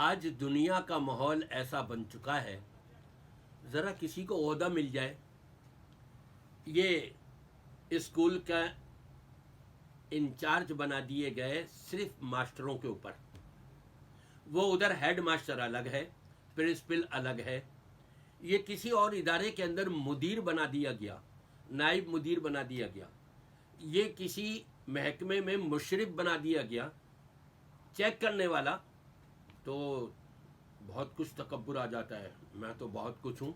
آج دنیا کا ماحول ایسا بن چکا ہے، ذرا کسی کو عہدہ مل جائے، یہ اسکول کا انچارج بنا دیے گئے صرف ماسٹروں کے اوپر. وہ ادھر ہیڈ ماسٹر الگ ہے، پرنسپل الگ ہے. یہ کسی اور ادارے کے اندر مدیر بنا دیا گیا، نائب مدیر بنا دیا گیا. یہ کسی محکمے میں مشرف بنا دیا گیا، چیک کرنے والا. تو بہت کچھ تکبر آ جاتا ہے، میں تو بہت کچھ ہوں،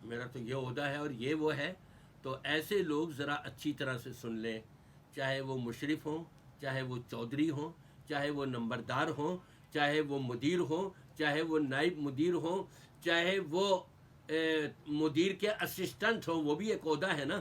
میرا تو یہ عہدہ ہے اور یہ وہ ہے. تو ایسے لوگ ذرا اچھی طرح سے سن لیں، چاہے وہ مشرف ہوں، چاہے وہ چودھری ہوں، چاہے وہ نمبردار ہوں، چاہے وہ مدیر ہوں، چاہے وہ نائب مدیر ہوں، چاہے وہ مدیر کے اسسٹنٹ ہوں، وہ بھی ایک عہدہ ہے نا.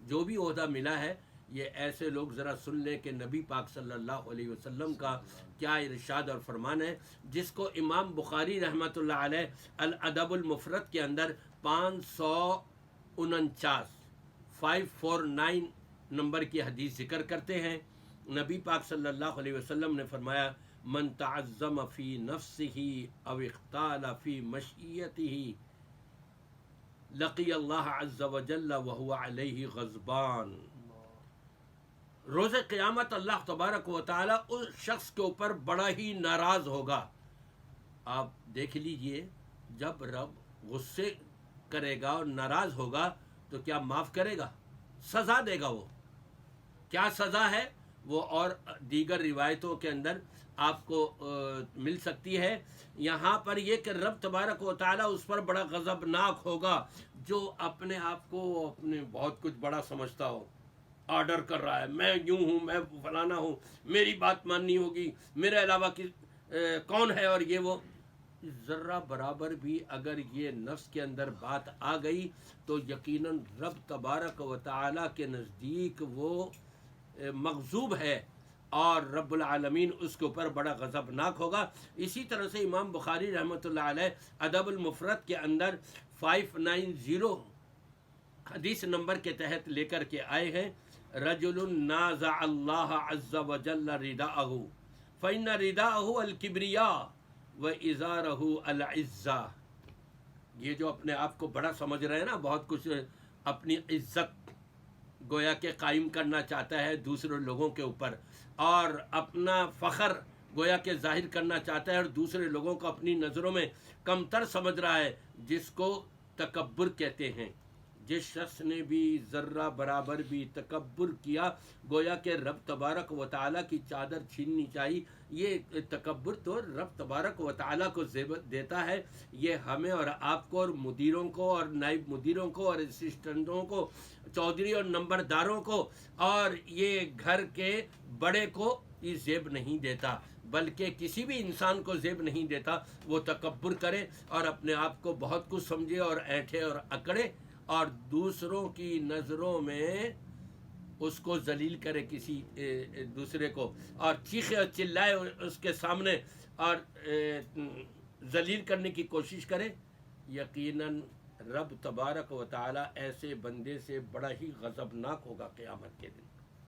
جو بھی عہدہ ملا ہے، یہ ایسے لوگ ذرا سن لیں کہ نبی پاک صلی اللہ علیہ وسلم کا کیا ارشاد اور فرمان ہے، جس کو امام بخاری رحمۃ اللہ علیہ الادب المفرد کے اندر 549 نمبر کی حدیث ذکر کرتے ہیں. نبی پاک صلی اللہ علیہ وسلم نے فرمایا، من تعظم فی نفسه او اختال فی مشیته لقی اللہ عز وجل وهو علیہ غضبان. روز قیامت اللہ تبارک و تعالی اس شخص کے اوپر بڑا ہی ناراض ہوگا. آپ دیکھ لیجئے، جب رب غصے کرے گا اور ناراض ہوگا تو کیا معاف کرے گا؟ سزا دے گا. وہ کیا سزا ہے وہ اور دیگر روایتوں کے اندر آپ کو مل سکتی ہے. یہاں پر یہ کہ رب تبارک و تعالی اس پر بڑا غضبناک ہوگا جو اپنے آپ کو اپنے بہت کچھ بڑا سمجھتا ہو، آرڈر کر رہا ہے، میں یوں ہوں، میں فلانا ہوں، میری بات ماننی ہوگی، میرے علاوہ کون ہے. اور یہ وہ ذرہ برابر بھی اگر یہ نفس کے اندر بات آ گئی تو یقیناً رب تبارک و تعالی کے نزدیک وہ مغضوب ہے اور رب العالمین اس کے اوپر بڑا غضبناک ہوگا. اسی طرح سے امام بخاری رحمۃ اللہ علیہ ادب المفرد کے اندر 590 حدیث نمبر کے تحت لے کر کے آئے ہیں، رجل نازع اللہ عز وجل رداءہ فإن رداءہ الکبریاء وإزارہ العزہ. یہ جو اپنے آپ کو بڑا سمجھ رہے ہیں نا، بہت کچھ اپنی عزت گویا کہ قائم کرنا چاہتا ہے دوسرے لوگوں کے اوپر، اور اپنا فخر گویا کہ ظاہر کرنا چاہتا ہے اور دوسرے لوگوں کو اپنی نظروں میں کمتر سمجھ رہا ہے، جس کو تکبر کہتے ہیں. جس شخص نے بھی ذرہ برابر بھی تکبر کیا، گویا کہ رب تبارک و تعالیٰ کی چادر چھیننی چاہیے. یہ تکبر تو رب تبارک و تعالیٰ کو زیبت دیتا ہے، یہ ہمیں اور آپ کو اور مدیروں کو اور نائب مدیروں کو اور اسسٹنٹوں کو، چودھری اور نمبرداروں کو اور یہ گھر کے بڑے کو یہ زیب نہیں دیتا، بلکہ کسی بھی انسان کو زیب نہیں دیتا. وہ تکبر کرے اور اپنے آپ کو بہت کچھ سمجھے اور اینٹھے اور اکڑے اور دوسروں کی نظروں میں اس کو ذلیل کرے کسی دوسرے کو، اور چیخے اور چلائے اس کے سامنے اور ذلیل کرنے کی کوشش کرے. یقیناً رب تبارک و تعالی ایسے بندے سے بڑا ہی غضبناک ہوگا قیامت کے دن.